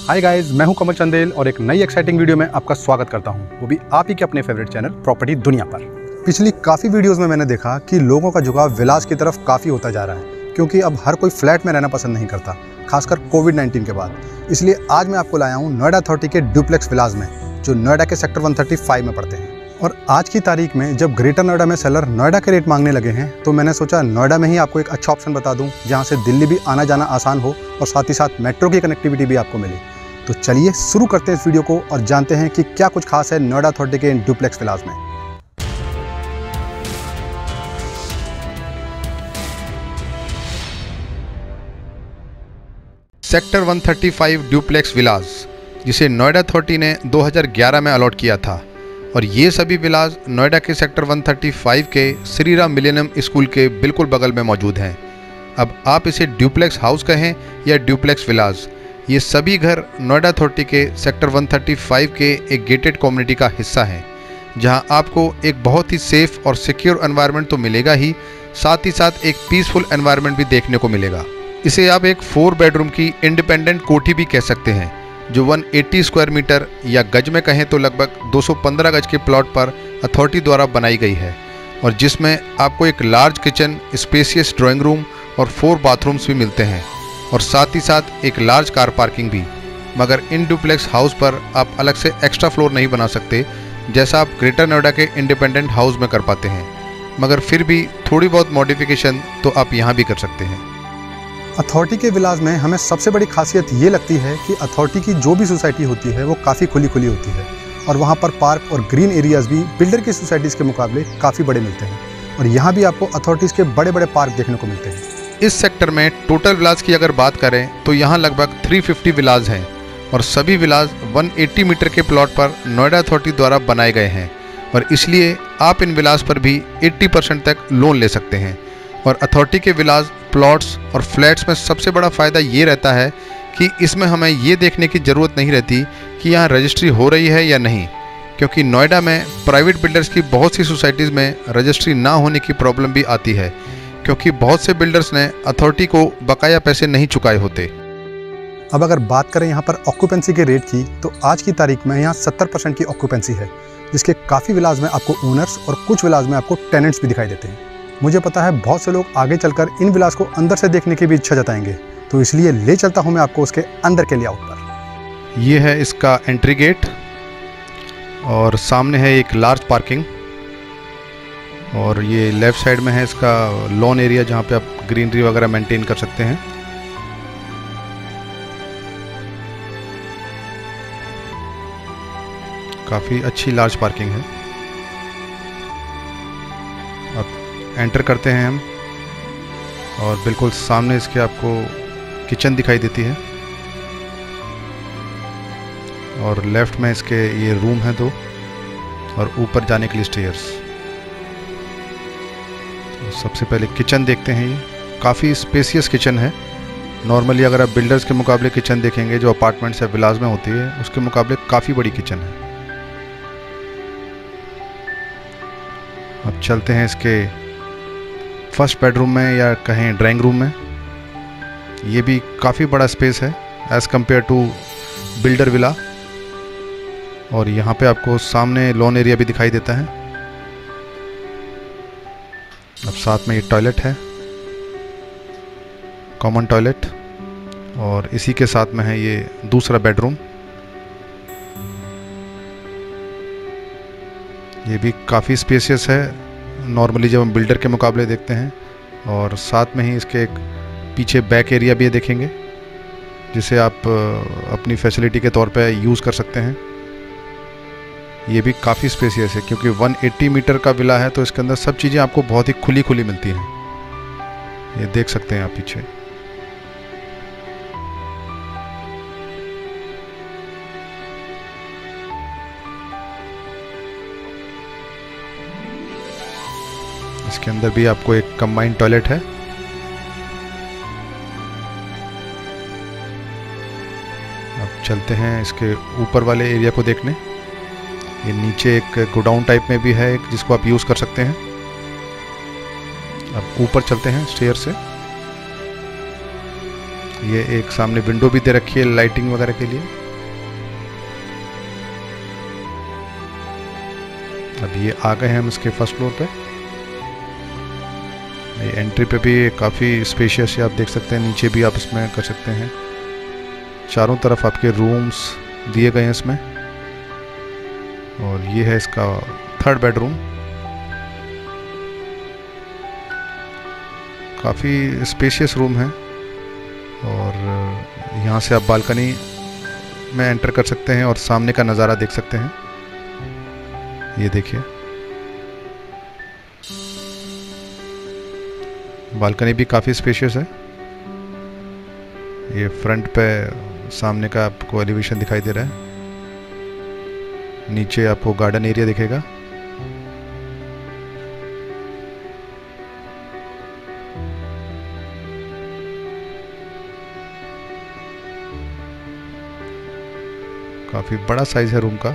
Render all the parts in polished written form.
Hi guys, मैं हूं कमल चंदेल और एक नई एक्साइटिंग वीडियो में आपका स्वागत करता हूं, वो भी आप ही के अपने फेवरेट चैनल प्रॉपर्टी दुनिया पर। पिछली काफ़ी वीडियोस में मैंने देखा कि लोगों का झुकाव विलास की तरफ काफ़ी होता जा रहा है, क्योंकि अब हर कोई फ्लैट में रहना पसंद नहीं करता, खासकर कोविड-19 के बाद। इसलिए आज मैं आपको लाया हूँ नोएडा अथॉरिटी के डुप्लेक्स विलास में, जो नोएडा के सेक्टर 135 में पड़ते हैं। और आज की तारीख में जब ग्रेटर नोएडा में सेलर नोएडा के रेट मांगने लगे हैं, तो मैंने सोचा नोएडा में ही आपको एक अच्छा ऑप्शन बता दूं, जहां से दिल्ली भी आना जाना आसान हो और साथ ही साथ मेट्रो की कनेक्टिविटी भी आपको मिले। तो चलिए शुरू करते हैं इस वीडियो को और जानते हैं कि क्या कुछ खास है नोएडा अथॉरिटी के इन डुप्लेक्स विलास में। सेक्टर 135 डुप्लेक्स विलास, जिसे नोएडा अथॉरिटी ने 2011 में अलॉट किया था, और ये सभी विलास नोएडा के सेक्टर 135 के श्री राम मिलेनियम स्कूल के बिल्कुल बगल में मौजूद हैं। अब आप इसे डुप्लेक्स हाउस कहें या डुप्लेक्स विलास, ये सभी घर नोएडा अथॉरिटी के सेक्टर 135 के एक गेटेड कम्युनिटी का हिस्सा हैं, जहां आपको एक बहुत ही सेफ और सिक्योर एनवायरनमेंट तो मिलेगा ही साथ एक पीसफुल एनवायरनमेंट भी देखने को मिलेगा। इसे आप एक 4 बेडरूम की इंडिपेंडेंट कोठी भी कह सकते हैं, जो 180 स्क्वायर मीटर या गज में कहें तो लगभग 215 गज के प्लॉट पर अथॉरिटी द्वारा बनाई गई है, और जिसमें आपको एक large kitchen, spacious drawing room और 4 बाथरूम्स भी मिलते हैं, और साथ ही साथ एक लार्ज कार पार्किंग भी। मगर इन डुप्लेक्स हाउस पर आप अलग से एक्स्ट्रा फ्लोर नहीं बना सकते, जैसा आप ग्रेटर नोएडा के इंडिपेंडेंट हाउस में कर पाते हैं, मगर फिर भी थोड़ी बहुत मॉडिफिकेशन तो आप यहाँ भी कर सकते हैं। अथॉरिटी के विलास में हमें सबसे बड़ी खासियत ये लगती है कि अथॉरिटी की जो भी सोसाइटी होती है वो काफ़ी खुली होती है, और वहाँ पर पार्क और ग्रीन एरियाज़ भी बिल्डर की सोसाइटीज़ के मुकाबले काफ़ी बड़े मिलते हैं, और यहाँ भी आपको अथॉरिटीज़ के बड़े बड़े पार्क देखने को मिलते हैं। इस सेक्टर में टोटल विलास की अगर बात करें तो यहाँ लगभग 350 विलास हैं, और सभी विलास 180 मीटर के प्लॉट पर नोएडा अथॉरिटी द्वारा बनाए गए हैं, और इसलिए आप इन विलास पर भी 80% तक लोन ले सकते हैं। और अथॉरिटी के विलास, प्लॉट्स और फ्लैट्स में सबसे बड़ा फ़ायदा ये रहता है कि इसमें हमें ये देखने की ज़रूरत नहीं रहती कि यहाँ रजिस्ट्री हो रही है या नहीं, क्योंकि नोएडा में प्राइवेट बिल्डर्स की बहुत सी सोसाइटीज़ में रजिस्ट्री ना होने की प्रॉब्लम भी आती है, क्योंकि बहुत से बिल्डर्स ने अथॉरिटी को बकाया पैसे नहीं चुकाए होते। अब अगर बात करें यहाँ पर ऑक्यूपेंसी के रेट की, तो आज की तारीख में यहाँ 70% की ऑक्यूपेंसी है, जिसके काफ़ी विलास में आपको ओनर्स और कुछ विलास में आपको टेनेंट्स भी दिखाई देते हैं। मुझे पता है बहुत से लोग आगे चलकर इन विलास को अंदर से देखने की भी इच्छा जताएंगे, तो इसलिए ले चलता हूँ मैं आपको उसके अंदर के लेआउट पर। ये है इसका एंट्री गेट, और सामने है एक लार्ज पार्किंग, और ये लेफ़्ट साइड में है इसका लॉन एरिया, जहाँ पे आप ग्रीनरी वगैरह मेंटेन कर सकते हैं। काफ़ी अच्छी लार्ज पार्किंग है। अब एंटर करते हैं हम, और बिल्कुल सामने इसके आपको किचन दिखाई देती है, और लेफ़्ट में इसके ये रूम है 2, और ऊपर जाने के लिए स्टेयर्स। सबसे पहले किचन देखते हैं। ये काफ़ी स्पेसियस किचन है। नॉर्मली अगर आप बिल्डर्स के मुकाबले किचन देखेंगे जो अपार्टमेंट्स या विलास में होती है, उसके मुकाबले काफ़ी बड़ी किचन है। अब चलते हैं इसके फर्स्ट बेडरूम में, या कहें ड्राइंग रूम में। ये भी काफ़ी बड़ा स्पेस है as compare to builder villa, और यहाँ पे आपको सामने लॉन एरिया भी दिखाई देता है। अब साथ में ये टॉयलेट है, कॉमन टॉयलेट, और इसी के साथ में है ये दूसरा बेडरूम। ये भी काफ़ी स्पेसियस है नॉर्मली जब हम बिल्डर के मुकाबले देखते हैं, और साथ में ही इसके एक पीछे बैक एरिया भी देखेंगे, जिसे आप अपनी फैसिलिटी के तौर पे यूज़ कर सकते हैं। ये भी काफ़ी स्पेसियस है, क्योंकि 180 मीटर का विला है, तो इसके अंदर सब चीज़ें आपको बहुत ही खुली मिलती हैं। ये देख सकते हैं आप पीछे। इसके अंदर भी आपको एक कंबाइंड टॉयलेट है। अब चलते हैं इसके ऊपर वाले एरिया को देखने। ये नीचे एक गोडाउन टाइप में भी है, जिसको आप यूज़ कर सकते हैं। अब ऊपर चलते हैं स्टेयर से। ये एक सामने विंडो भी दे रखी है लाइटिंग वगैरह के लिए। अब ये आ गए हैं हम इसके फर्स्ट फ्लोर पे। ये एंट्री पे भी काफ़ी स्पेशियस है, आप देख सकते हैं। नीचे भी आप इसमें कर सकते हैं। चारों तरफ आपके रूम्स दिए गए हैं इसमें। और ये है इसका थर्ड बेडरूम। काफ़ी स्पेशियस रूम है। और यहाँ से आप बालकनी में एंटर कर सकते हैं और सामने का नज़ारा देख सकते हैं। ये देखिए, बालकनी भी काफ़ी स्पेशियस है। ये फ्रंट पे सामने का आपको एलिवेशन दिखाई दे रहा है। नीचे आपको गार्डन एरिया दिखेगा। काफ़ी बड़ा साइज है रूम का।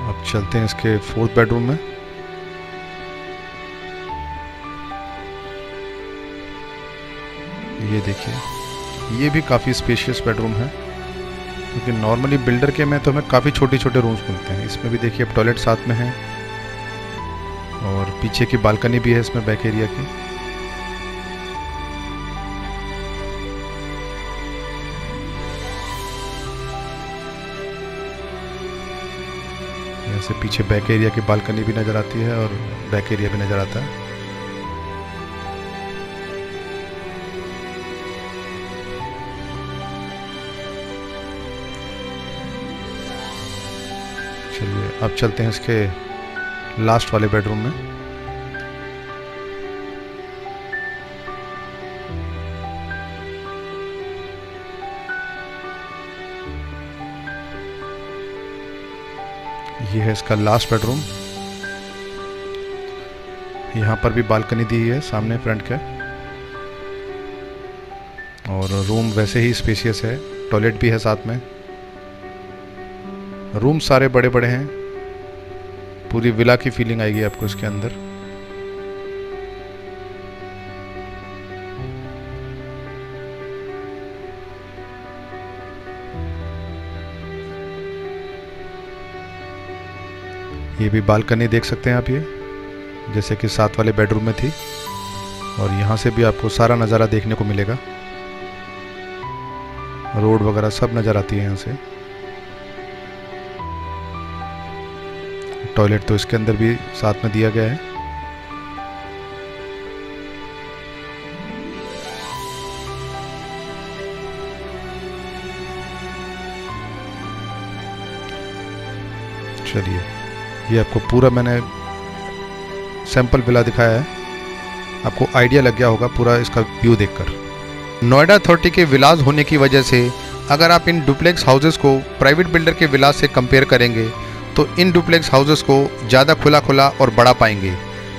अब चलते हैं इसके फोर्थ बेडरूम में। ये देखिए, ये भी काफ़ी स्पेशियस बेडरूम है, क्योंकि नॉर्मली बिल्डर के में तो हमें काफ़ी छोटे छोटे रूम्स मिलते हैं। इसमें भी देखिए अब टॉयलेट साथ में है और पीछे की बालकनी भी है इसमें बैक एरिया की। यहाँ से पीछे बैक एरिया की बालकनी भी नज़र आती है और बैक एरिया भी नज़र आता है। चलिए अब चलते हैं इसके लास्ट वाले बेडरूम में। ये है इसका लास्ट बेडरूम। यहाँ पर भी बालकनी दी है सामने फ्रंट के, और रूम वैसे ही स्पेशियस है। टॉयलेट भी है साथ में। रूम सारे बड़े बड़े हैं। पूरी विला की फीलिंग आएगी आपको इसके अंदर। ये भी बालकनी देख सकते हैं आप, ये जैसे कि साथ वाले बेडरूम में थी। और यहाँ से भी आपको सारा नज़ारा देखने को मिलेगा। रोड वगैरह सब नज़र आती है यहाँ से। टॉयलेट तो इसके अंदर भी साथ में दिया गया है। चलिए, ये आपको पूरा मैंने सैंपल विला दिखाया है। आपको आइडिया लग गया होगा पूरा इसका व्यू देखकर। नोएडा अथॉरिटी के विलास होने की वजह से अगर आप इन डुप्लेक्स हाउसेस को प्राइवेट बिल्डर के विलास से कंपेयर करेंगे तो इन डुप्लेक्स हाउसेस को ज़्यादा खुला खुला और बड़ा पाएंगे,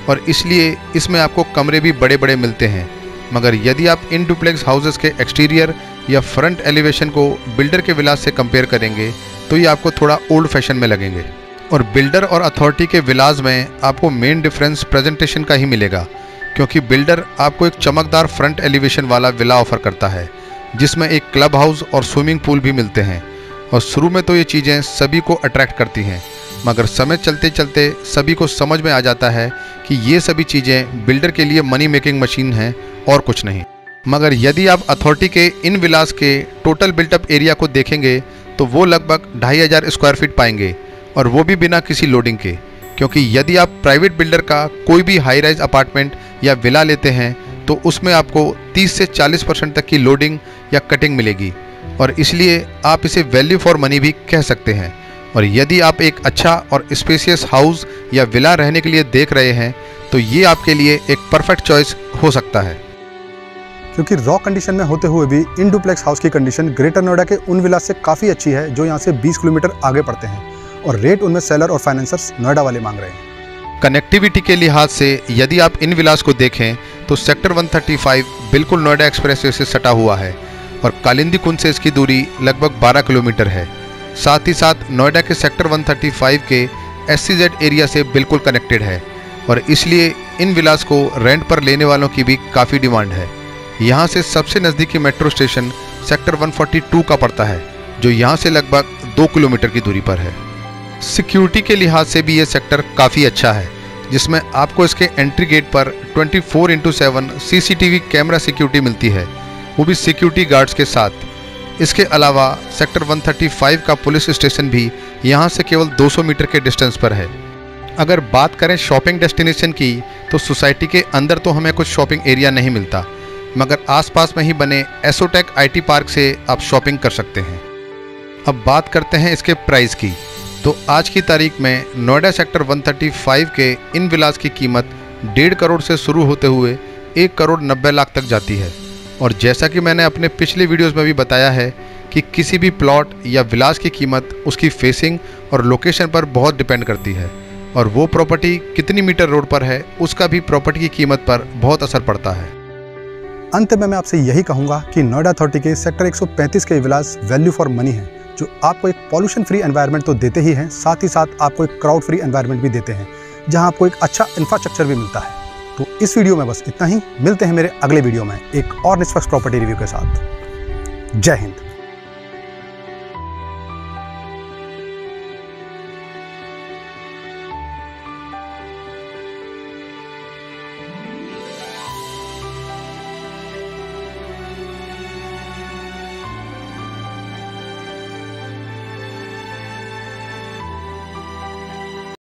और इसलिए इसमें आपको कमरे भी बड़े बड़े मिलते हैं। मगर यदि आप इन डुप्लेक्स हाउसेस के एक्सटीरियर या फ्रंट एलिवेशन को बिल्डर के विलास से कंपेयर करेंगे तो ये आपको थोड़ा ओल्ड फैशन में लगेंगे। और बिल्डर और अथॉरिटी के विलास में आपको मेन डिफरेंस प्रेजेंटेशन का ही मिलेगा, क्योंकि बिल्डर आपको एक चमकदार फ्रंट एलिवेशन वाला विला ऑफर करता है जिसमें एक क्लब हाउस और स्विमिंग पूल भी मिलते हैं। और शुरू में तो ये चीज़ें सभी को अट्रैक्ट करती हैं, मगर समय चलते चलते सभी को समझ में आ जाता है कि ये सभी चीज़ें बिल्डर के लिए मनी मेकिंग मशीन हैं और कुछ नहीं। मगर यदि आप अथॉरिटी के इन विलास के टोटल बिल्टअप एरिया को देखेंगे तो वो लगभग 2500 स्क्वायर फीट पाएंगे, और वो भी बिना किसी लोडिंग के। क्योंकि यदि आप प्राइवेट बिल्डर का कोई भी हाई राइज अपार्टमेंट या विला लेते हैं तो उसमें आपको 30 से 40% तक की लोडिंग या कटिंग मिलेगी, और इसलिए आप इसे वैल्यू फॉर मनी भी कह सकते हैं। और यदि आप एक अच्छा और स्पेशियस हाउस या विला रहने के लिए देख रहे हैं तो ये आपके लिए एक परफेक्ट चॉइस हो सकता है। क्योंकि रॉ कंडीशन में होते हुए भी इन डुप्लेक्स हाउस की कंडीशन ग्रेटर नोएडा के उन विलास से काफ़ी अच्छी है जो यहाँ से 20 किलोमीटर आगे पड़ते हैं, और रेट उनमें सेलर और फाइनेंसर्स नोएडा वाले मांग रहे हैं। कनेक्टिविटी के लिहाज से यदि आप इन विलास को देखें तो सेक्टर 135 बिल्कुल नोएडा एक्सप्रेसवे से सटा हुआ है, और कालिंदी कुंज से इसकी दूरी लगभग 12 किलोमीटर है। साथ ही साथ नोएडा के सेक्टर 135 के SEZ एरिया से बिल्कुल कनेक्टेड है और इसलिए इन विलास को रेंट पर लेने वालों की भी काफ़ी डिमांड है। यहाँ से सबसे नज़दीकी मेट्रो स्टेशन सेक्टर 142 का पड़ता है, जो यहाँ से लगभग 2 किलोमीटर की दूरी पर है। सिक्योरिटी के लिहाज से भी ये सेक्टर काफ़ी अच्छा है, जिसमें आपको इसके एंट्री गेट पर 24/7 CCTV कैमरा सिक्योरिटी मिलती है, वो भी सिक्योरिटी गार्ड्स के साथ। इसके अलावा सेक्टर 135 का पुलिस स्टेशन भी यहाँ से केवल 200 मीटर के डिस्टेंस पर है। अगर बात करें शॉपिंग डेस्टिनेशन की, तो सोसाइटी के अंदर तो हमें कुछ शॉपिंग एरिया नहीं मिलता, मगर आसपास में ही बने एसोटेक IT पार्क से आप शॉपिंग कर सकते हैं। अब बात करते हैं इसके प्राइस की। तो आज की तारीख में नोएडा सेक्टर 135 के इन विलास की कीमत 1.5 करोड़ से शुरू होते हुए 1 करोड़ 90 लाख तक जाती है। और जैसा कि मैंने अपने पिछले वीडियोस में भी बताया है कि किसी भी प्लॉट या विलास की कीमत उसकी फेसिंग और लोकेशन पर बहुत डिपेंड करती है, और वो प्रॉपर्टी कितनी मीटर रोड पर है उसका भी प्रॉपर्टी की कीमत पर बहुत असर पड़ता है। अंत में मैं आपसे यही कहूँगा कि नोएडा अथॉरिटी के सेक्टर 135 के विलास वैल्यू फॉर मनी है, जो आपको एक पॉल्यूशन फ्री एनवायरनमेंट तो देते ही हैं, साथ ही साथ आपको एक क्राउड फ्री एनवायरनमेंट भी देते हैं, जहां आपको एक अच्छा इंफ्रास्ट्रक्चर भी मिलता है। तो इस वीडियो में बस इतना ही। मिलते हैं मेरे अगले वीडियो में एक और निष्पक्ष प्रॉपर्टी रिव्यू के साथ। जय हिंद।